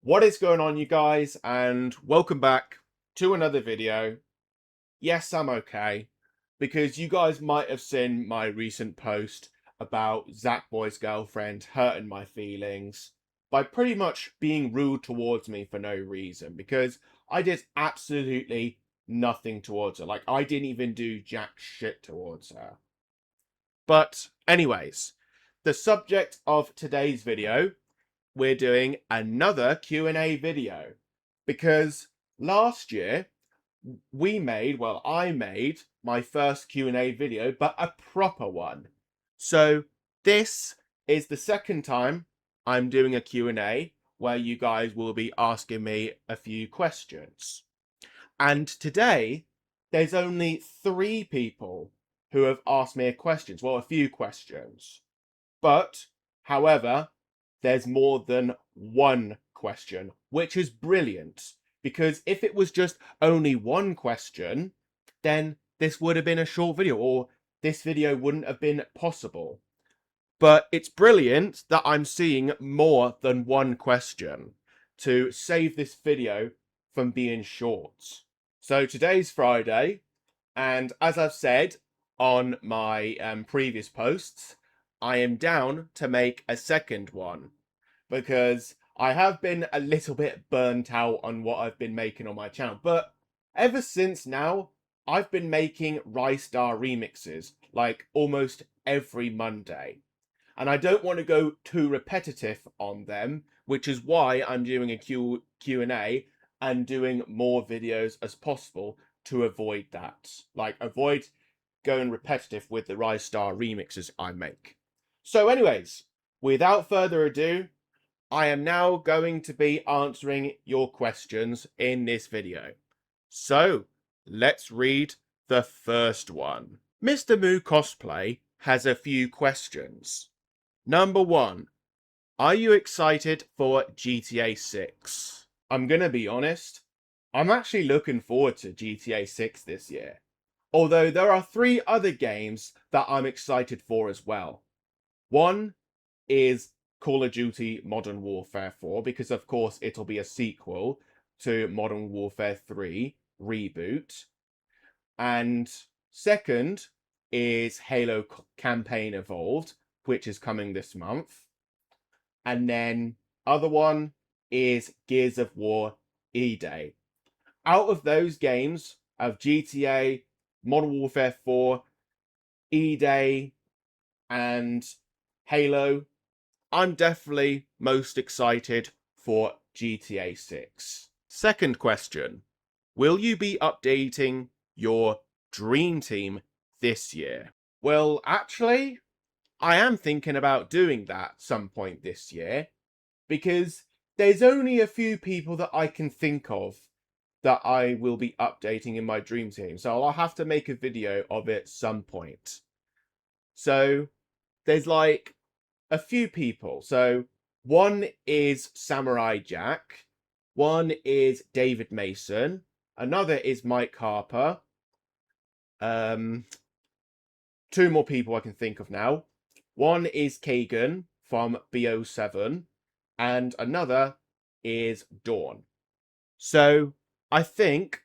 What is going on, you guys, and welcome back to another video. Yes, I'm okay, because you guys might have seen my recent post about Zachboy's girlfriend hurting my feelings by pretty much being rude towards me for no reason, because I did absolutely nothing towards her. Like, I didn't even do jack shit towards her. But anyways, the subject of today's video, we're doing another Q&A video, because last year I made my first Q&A video, but a proper one. So this is the second time I'm doing a Q&A where you guys will be asking me a few questions. And today there's only 3 people who have asked me a few questions. But however, there's more than one question, which is brilliant, because if it was just only one question, then this would have been a short video, or this video wouldn't have been possible. But it's brilliant that I'm seeing more than one question to save this video from being short. So today's Friday, and as I've said on my previous posts, I am down to make a second one, because I have been a little bit burnt out on what I've been making on my channel. But ever since now, I've been making Rystar remixes like almost every Monday. And I don't want to go too repetitive on them, which is why I'm doing a Q&A and doing more videos as possible to avoid that. Like, avoid going repetitive with the Rystar remixes I make. So anyways, without further ado, I am now going to be answering your questions in this video. So, let's read the first one. Mr. Moo Cosplay has a few questions. Number 1. Are you excited for GTA 6? I'm gonna be honest, I'm actually looking forward to GTA 6 this year. Although there are 3 other games that I'm excited for as well. One is Call of Duty Modern Warfare 4, because of course it'll be a sequel to Modern Warfare 3 Reboot. And second is Halo Campaign Evolved, which is coming this month. And then other one is Gears of War E-Day. Out of those games of GTA, Modern Warfare 4, E-Day, and Halo, I'm definitely most excited for GTA 6. Second question. Will you be updating your Dream Team this year? Well, actually, I am thinking about doing that some point this year, because there's only a few people that I can think of that I will be updating in my Dream Team. So I'll have to make a video of it some point. So there's like a few people. So one is Samurai Jack, one is David Mason, another is Mike Harper. 2 more people I can think of now. One is Kagan from BO7, and another is Dawn. So I think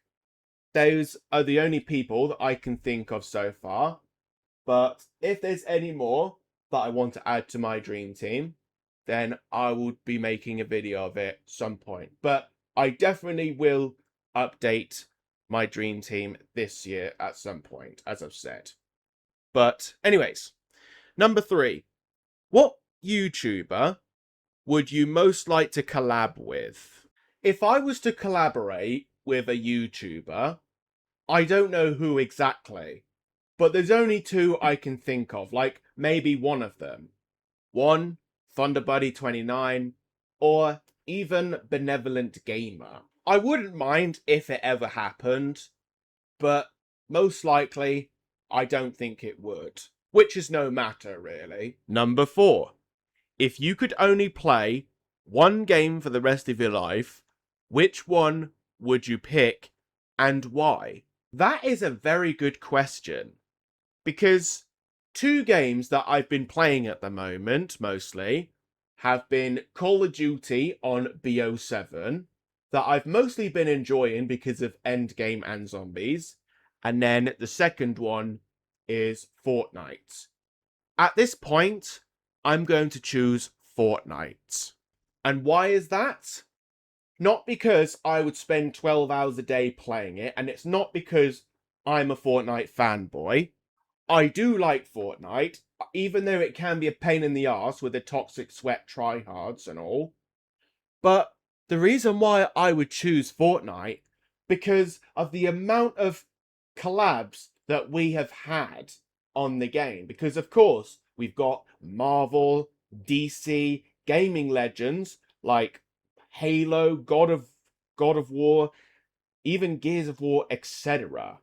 those are the only people that I can think of so far. But if there's any more that I want to add to my Dream Team, then I will be making a video of it some point. But I definitely will update my Dream Team this year at some point, as I've said. But anyways, number 3. What YouTuber would you most like to collab with? If I was to collaborate with a YouTuber, I don't know who exactly, but there's only 2 I can think of, like maybe one of them. One, ThunderBuddy29, or even Benevolent Gamer. I wouldn't mind if it ever happened, but most likely I don't think it would, which is no matter really. Number 4. If you could only play one game for the rest of your life, which one would you pick and why? That is a very good question, because 2 games that I've been playing at the moment, mostly, have been Call of Duty on BO7, that I've mostly been enjoying because of Endgame and Zombies. And then the second one is Fortnite. At this point, I'm going to choose Fortnite. And why is that? Not because I would spend 12 hours a day playing it, and it's not because I'm a Fortnite fanboy. I do like Fortnite, even though it can be a pain in the arse with the toxic sweat tryhards and all. But the reason why I would choose Fortnite, because of the amount of collabs that we have had on the game. Because of course, we've got Marvel, DC, gaming legends like Halo, God of War, even Gears of War, etc.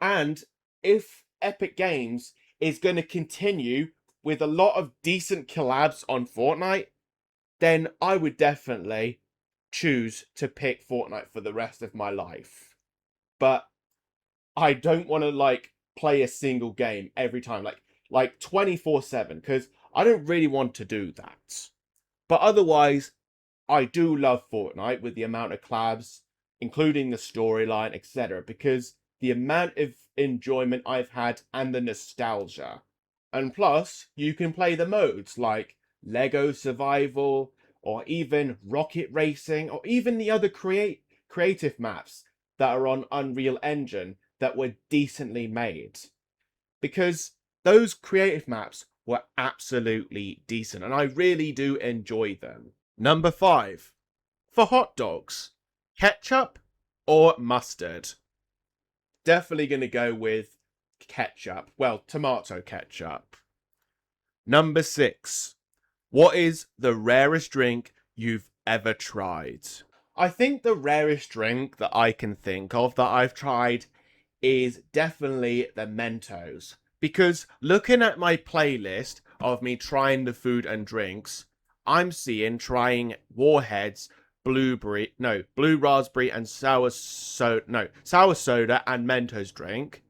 And if Epic Games is going to continue with a lot of decent collabs on Fortnite, then I would definitely choose to pick Fortnite for the rest of my life. But I don't want to play a single game every time, like 24/7, because I don't really want to do that. But otherwise, I do love Fortnite with the amount of collabs, including the storyline, etc., because the amount of enjoyment I've had and the nostalgia. And plus, you can play the modes like Lego Survival, or even Rocket Racing, or even the other creative maps that are on Unreal Engine that were decently made. Because those creative maps were absolutely decent, and I really do enjoy them. Number 5. For hot dogs, ketchup or mustard? Definitely going to go with ketchup. Well, tomato ketchup. Number 6. What is the rarest drink you've ever tried? I think the rarest drink that I can think of that I've tried is definitely the Mentos. Because looking at my playlist of me trying the food and drinks, I'm seeing trying Warheads, blue raspberry and sour soda and Mentos drink.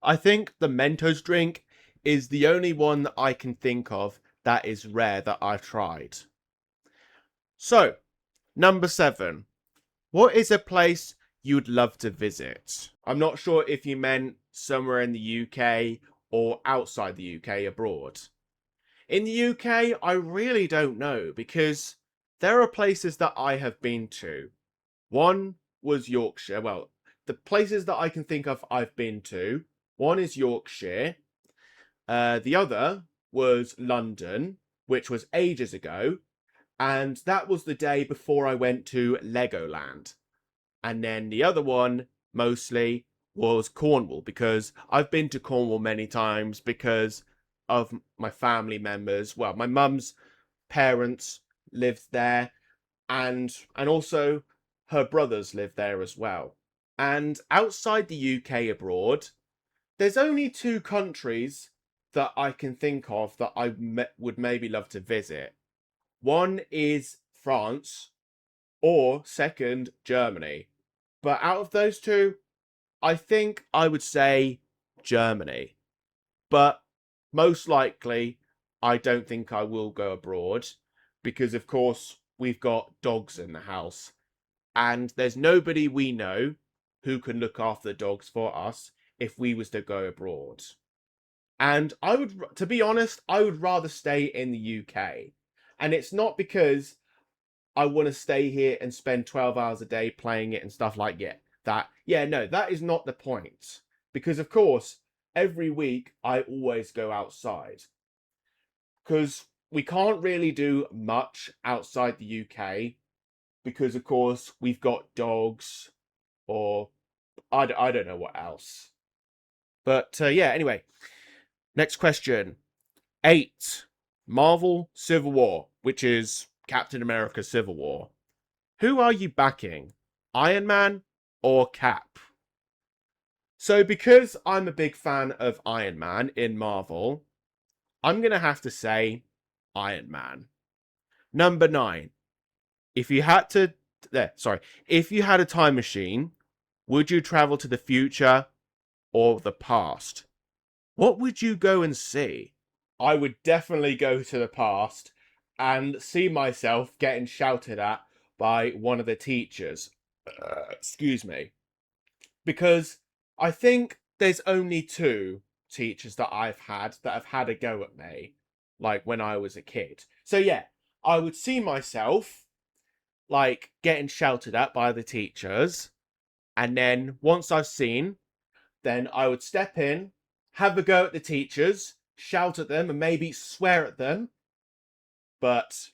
I think the Mentos drink is the only one that I can think of that is rare that I've tried. So, number 7. What is a place you'd love to visit? I'm not sure if you meant somewhere in the UK or outside the UK, abroad. In the UK, I really don't know, because there are places that I have been to. One was Yorkshire. Well, the places that I can think of I've been to, one is Yorkshire. The other was London, which was ages ago. And that was the day before I went to Legoland. And then the other one, mostly, was Cornwall, because I've been to Cornwall many times because of my family members. Well, my mum's parents lived there, and also her brothers lived there as well. And outside the UK abroad, there's only 2 countries that I can think of that I would maybe love to visit. One is France, or second, Germany. But out of those 2, I think I would say Germany. But most likely, I don't think I will go abroad, because of course we've got dogs in the house, and there's nobody we know who can look after the dogs for us if we was to go abroad. And to be honest, I would rather stay in the UK. And it's not because I want to stay here and spend 12 hours a day playing it and stuff like that. No, that is not the point. Because of course, every week I always go outside. Because we can't really do much outside the UK. Because of course, we've got dogs, or I don't know what else. But anyway. Next question. 8. Marvel Civil War, which is Captain America Civil War. Who are you backing? Iron Man or Cap? So because I'm a big fan of Iron Man in Marvel, I'm going to have to say Iron Man. Number 9. If you had a time machine, would you travel to the future or the past? What would you go and see? I would definitely go to the past and see myself getting shouted at by one of the teachers. Excuse me. Because I think there's only two teachers that I've had that have had a go at me, like when I was a kid. So yeah, I would see myself like getting shouted at by the teachers, and then once I've seen, then I would step in, have a go at the teachers, shout at them, and maybe swear at them. But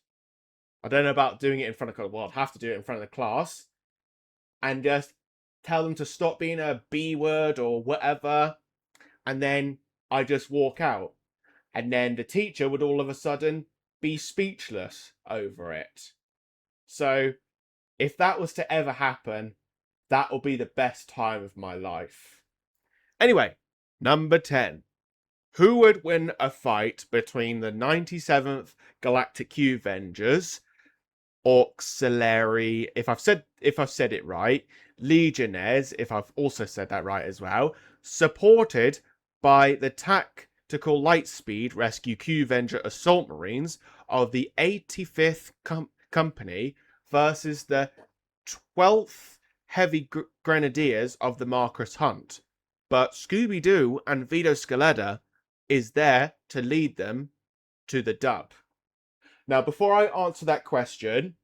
I don't know about doing it in front of, well, I'd have to do it in front of the class, and just tell them to stop being a B word or whatever, and then I just walk out. And then the teacher would all of a sudden be speechless over it. So if that was to ever happen, that will be the best time of my life. Anyway, number 10. Who would win a fight between the 97th Galactic Q-Vengers, Auxiliary, if I've said it right, Legionnaires, if I've also said that right as well, supported by the Tactical Lightspeed Rescue Q-Venger Assault Marines of the 85th Company versus the 12th Heavy Grenadiers of the Marcus Hunt. But Scooby-Doo and Vito Scaletta is there to lead them to the dub. Now, before I answer that question,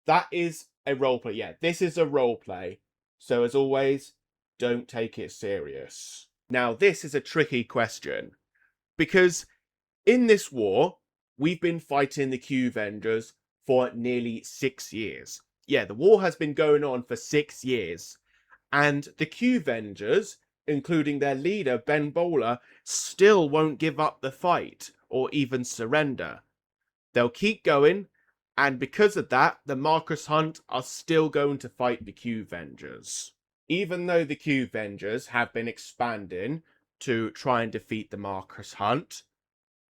that is a roleplay. Yeah, this is a roleplay. So as always, don't take it serious. Now, this is a tricky question, because in this war, we've been fighting the Q-Vengers for nearly 6 years. Yeah, the war has been going on for 6 years. And the Q-Vengers, including their leader, Ben Bowler, still won't give up the fight or even surrender. They'll keep going, and because of that, the Marcus Hunt are still going to fight the Q-Vengers. Even though the Q-Vengers have been expanding to try and defeat the Marcus Hunt,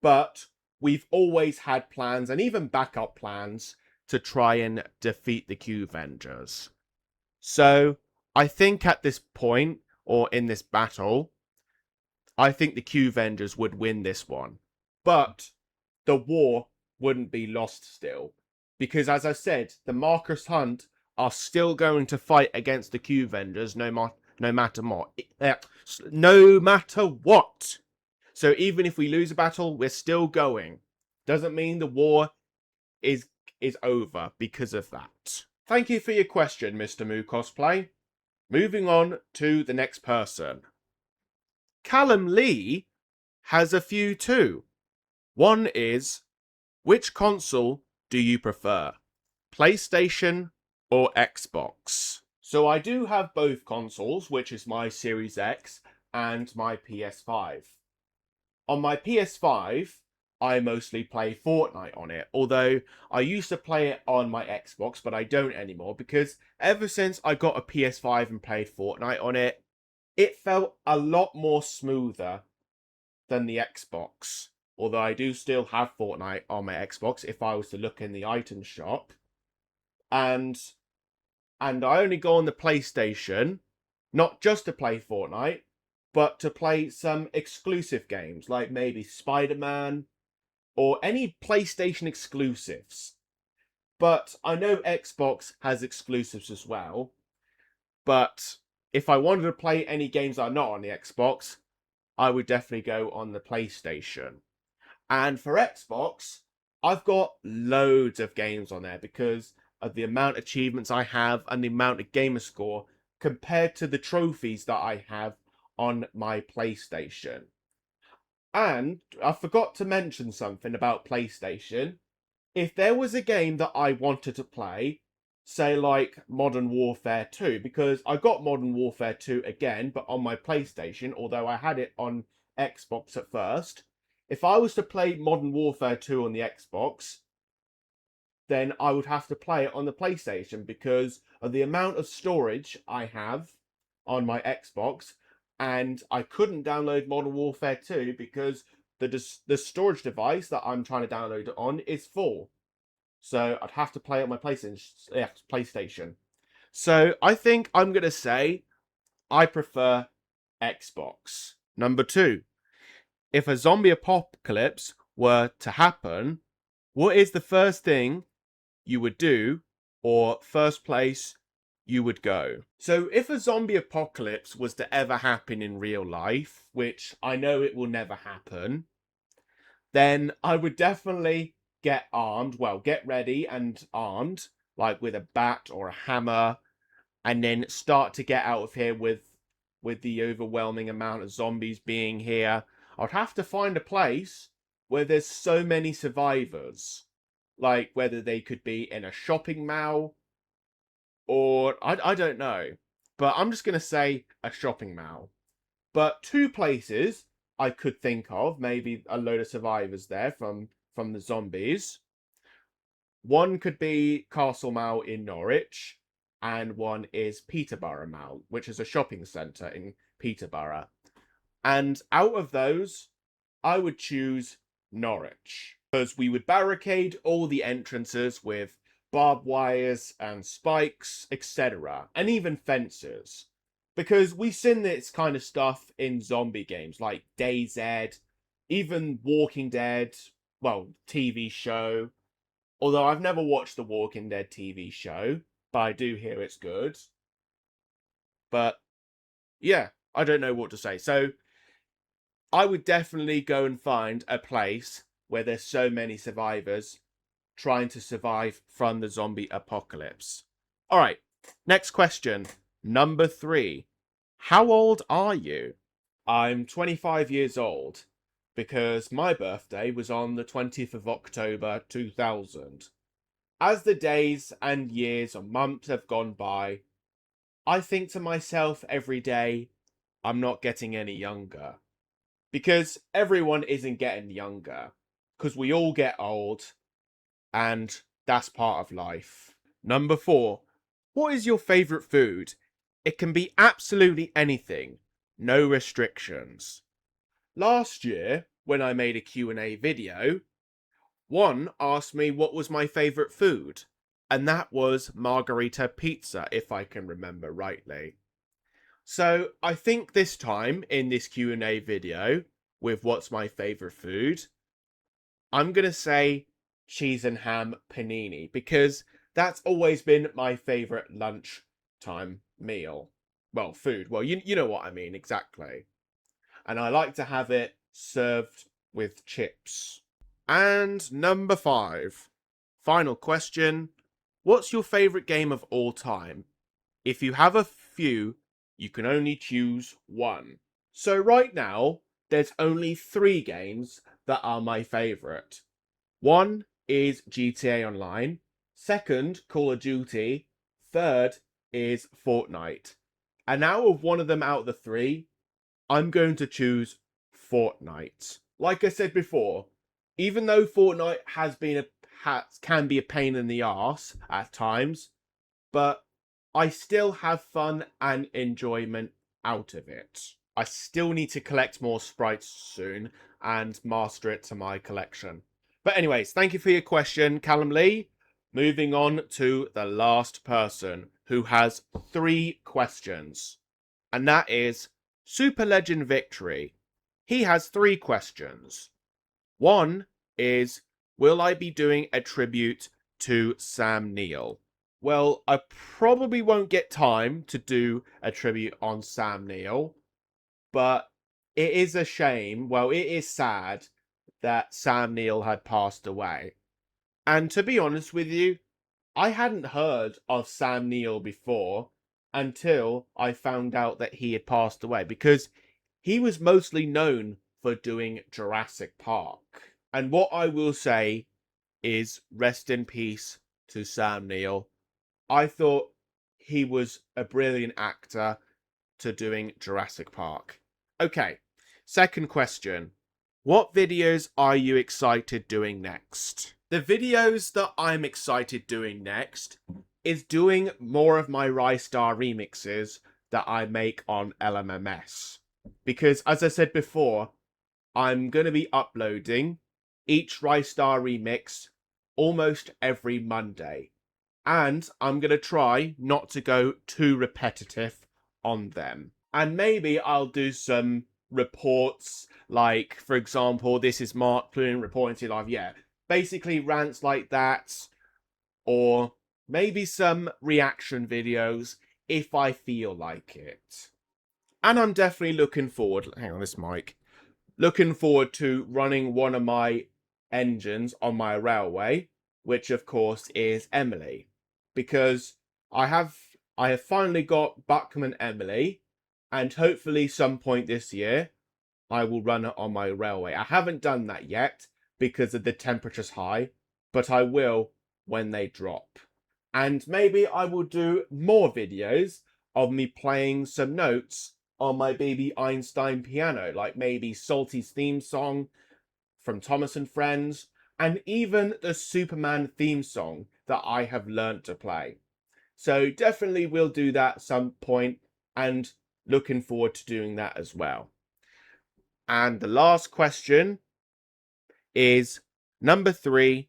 but we've always had plans, and even backup plans, to try and defeat the Q-Vengers. So, I think at this point, or in this battle, I think the Q-Vengers would win this one. But the war wouldn't be lost still. Because as I said, the Marcus Hunt are still going to fight against the Q-Vengers no matter what. No matter what. So even if we lose a battle, we're still going. Doesn't mean the war is over because of that. Thank you for your question, Mr. Moo Cosplay. Moving on to the next person. CallumLeeeee has a few too. One is, which console do you prefer? PlayStation or Xbox? So I do have both consoles, which is my Series X and my PS5. On my PS5, I mostly play Fortnite on it, although I used to play it on my Xbox, but I don't anymore, because ever since I got a PS5 and played Fortnite on it, it felt a lot more smoother than the Xbox. Although I do still have Fortnite on my Xbox if I was to look in the item shop. And I only go on the PlayStation, not just to play Fortnite, but to play some exclusive games, like maybe Spider-Man, or any PlayStation exclusives. But I know Xbox has exclusives as well. But if I wanted to play any games that are not on the Xbox, I would definitely go on the PlayStation. And for Xbox, I've got loads of games on there because of the amount of achievements I have and the amount of gamer score compared to the trophies that I have on my PlayStation. And I forgot to mention something about PlayStation. If there was a game that I wanted to play, say like Modern Warfare 2, because I got Modern Warfare 2 again, but on my PlayStation, although I had it on Xbox at first. If I was to play Modern Warfare 2 on the Xbox, then I would have to play it on the PlayStation because of the amount of storage I have on my Xbox, and I couldn't download Modern Warfare 2 because the storage device that I'm trying to download it on is full. So I'd have to play it on my PlayStation. So I think I'm going to say I prefer Xbox. Number 2. If a zombie apocalypse were to happen, What is the first thing you would do, or first place you would go? So if a zombie apocalypse was to ever happen in real life, which I know it will never happen, then I would definitely get armed. Well, get ready and armed, like with a bat or a hammer, and then start to get out of here with the overwhelming amount of zombies being here. I'd have to find a place where there's so many survivors, like whether they could be in a shopping mall or I don't know, but I'm just gonna say a shopping mall. But two places I could think of, maybe a load of survivors there from the zombies. One could be Castle Mall in Norwich, and one is Peterborough Mall, which is a shopping centre in Peterborough. And out of those, I would choose Norwich, because we would barricade all the entrances with barbed wires and spikes, etc., and even fences. Because we've seen this kind of stuff in zombie games like DayZ, even Walking Dead, well, TV show. Although I've never watched the Walking Dead TV show, but I do hear it's good. But yeah, I don't know what to say. So I would definitely go and find a place where there's so many survivors trying to survive from the zombie apocalypse. All right, next question. Number 3. How old are you? I'm 25 years old because my birthday was on the 20th of October 2000. As the days and years or months have gone by, I think to myself every day, I'm not getting any younger. Because everyone isn't getting younger. Because we all get old, and that's part of life. Number 4. What is your favourite food? It can be absolutely anything. No restrictions. Last year, when I made a Q&A video, one asked me what was my favourite food, and that was margarita pizza, if I can remember rightly. So I think this time, in this Q&A video, with what's my favourite food, I'm going to say cheese and ham panini, because that's always been my favourite lunchtime meal. Well, food. Well, you know what I mean, exactly. And I like to have it served with chips. And number 5. Final question. What's your favourite game of all time? If you have a few, you can only choose one. So right now, there's only 3 games that are my favourite. One is GTA Online. Second, Call of Duty. Third is Fortnite. And out of one of them out of the 3, I'm going to choose Fortnite. Like I said before, even though Fortnite can be a pain in the arse at times, but I still have fun and enjoyment out of it. I still need to collect more sprites soon and master it to my collection. But anyways, thank you for your question, CallumLeeeee. Moving on to the last person who has 3 questions. And that is Super Legend Victory. He has 3 questions. One is, will I be doing a tribute to Sam Neill? Well, I probably won't get time to do a tribute on Sam Neill, but it is a shame, well, it is sad that Sam Neill had passed away. And to be honest with you, I hadn't heard of Sam Neill before until I found out that he had passed away, because he was mostly known for doing Jurassic Park. And what I will say is rest in peace to Sam Neill. I thought he was a brilliant actor to doing Jurassic Park. Okay, second question. What videos are you excited doing next? The videos that I'm excited doing next is doing more of my Rystar remixes that I make on LMMS. Because, as I said before, I'm going to be uploading each Rystar remix almost every Monday. And I'm going to try not to go too repetitive on them. And maybe I'll do some reports, like, for example, this is Mark Plume reporting to you live. Yeah, basically rants like that, or maybe some reaction videos if I feel like it. And I'm definitely looking forward, hang on this mic, looking forward to running one of my engines on my railway, which of course is Emily, because I have finally got Buckman Emily, and hopefully some point this year I will run it on my railway. I haven't done that yet because of the temperatures high, but I will when they drop. And maybe I will do more videos of me playing some notes on my baby Einstein piano, like maybe Salty's theme song from Thomas and Friends, and even the Superman theme song that I have learnt to play. So definitely we'll do that some point, and looking forward to doing that as well. And the last question is number 3.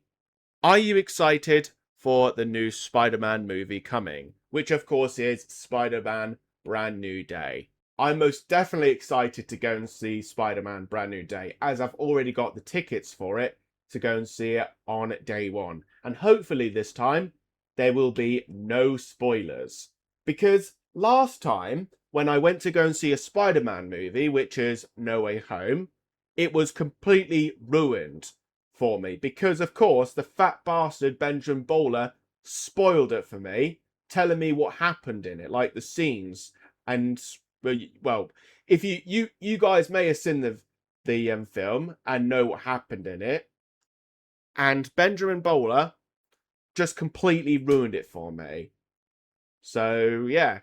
Are you excited for the new Spider-Man movie coming? Which of course is Spider-Man Brand New Day. I'm most definitely excited to go and see Spider-Man Brand New Day, as I've already got the tickets for it to go and see it on day 1. And hopefully this time there will be no spoilers. Because last time, when I went to go and see a Spider-Man movie, which is No Way Home, it was completely ruined for me. Because, of course, the fat bastard Benjamin Bowler spoiled it for me, telling me what happened in it, like the scenes. And, well, if you guys may have seen the film and know what happened in it, and Benjamin Bowler just completely ruined it for me. So, yeah.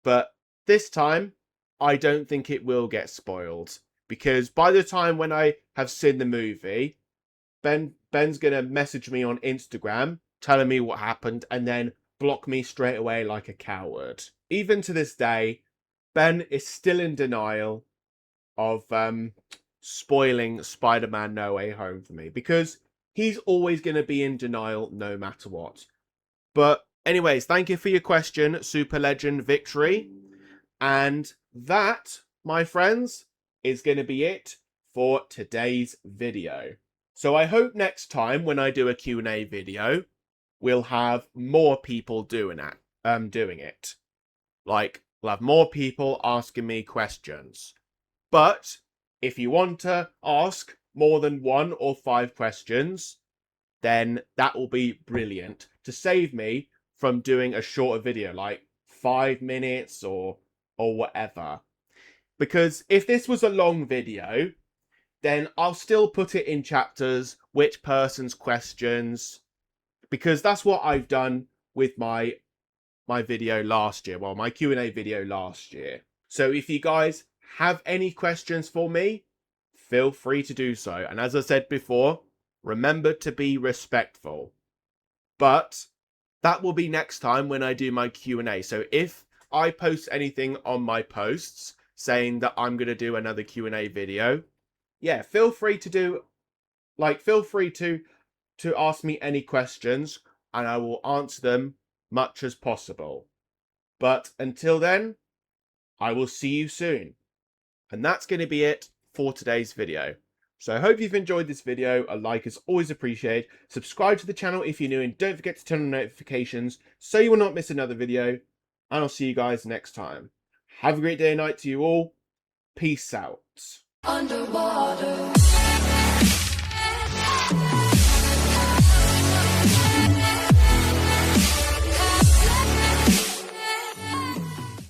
But this time, I don't think it will get spoiled. Because by the time when I have seen the movie, Ben's going to message me on Instagram telling me what happened and then block me straight away like a coward. Even to this day, Ben is still in denial of spoiling Spider-Man No Way Home for me, because he's always going to be in denial no matter what. But anyways, thank you for your question, Super Legend Victory. And that, my friends, is going to be it for today's video. So I hope next time when I do a Q&A video, we'll have more people doing it. Like, we'll have more people asking me questions. But if you want to ask more than 1 or 5 questions, then that will be brilliant to save me from doing a shorter video, like 5 minutes or whatever. Because if this was a long video, then I'll still put it in chapters, which person's questions, because that's what I've done with my video last year, well, my Q&A video last year. So if you guys have any questions for me, feel free to do so. And as I said before, remember to be respectful. But that will be next time when I do my Q&A. So if I post anything on my posts saying that I'm going to do another Q&A video, yeah, feel free to ask me any questions and I will answer them much as possible. But until then, I will see you soon. And that's going to be it for today's video. So I hope you've enjoyed this video. A like is always appreciated. Subscribe to the channel if you're new, and don't forget to turn on notifications so you will not miss another video. And I'll see you guys next time. Have a great day and night to you all. Peace out. Underwater.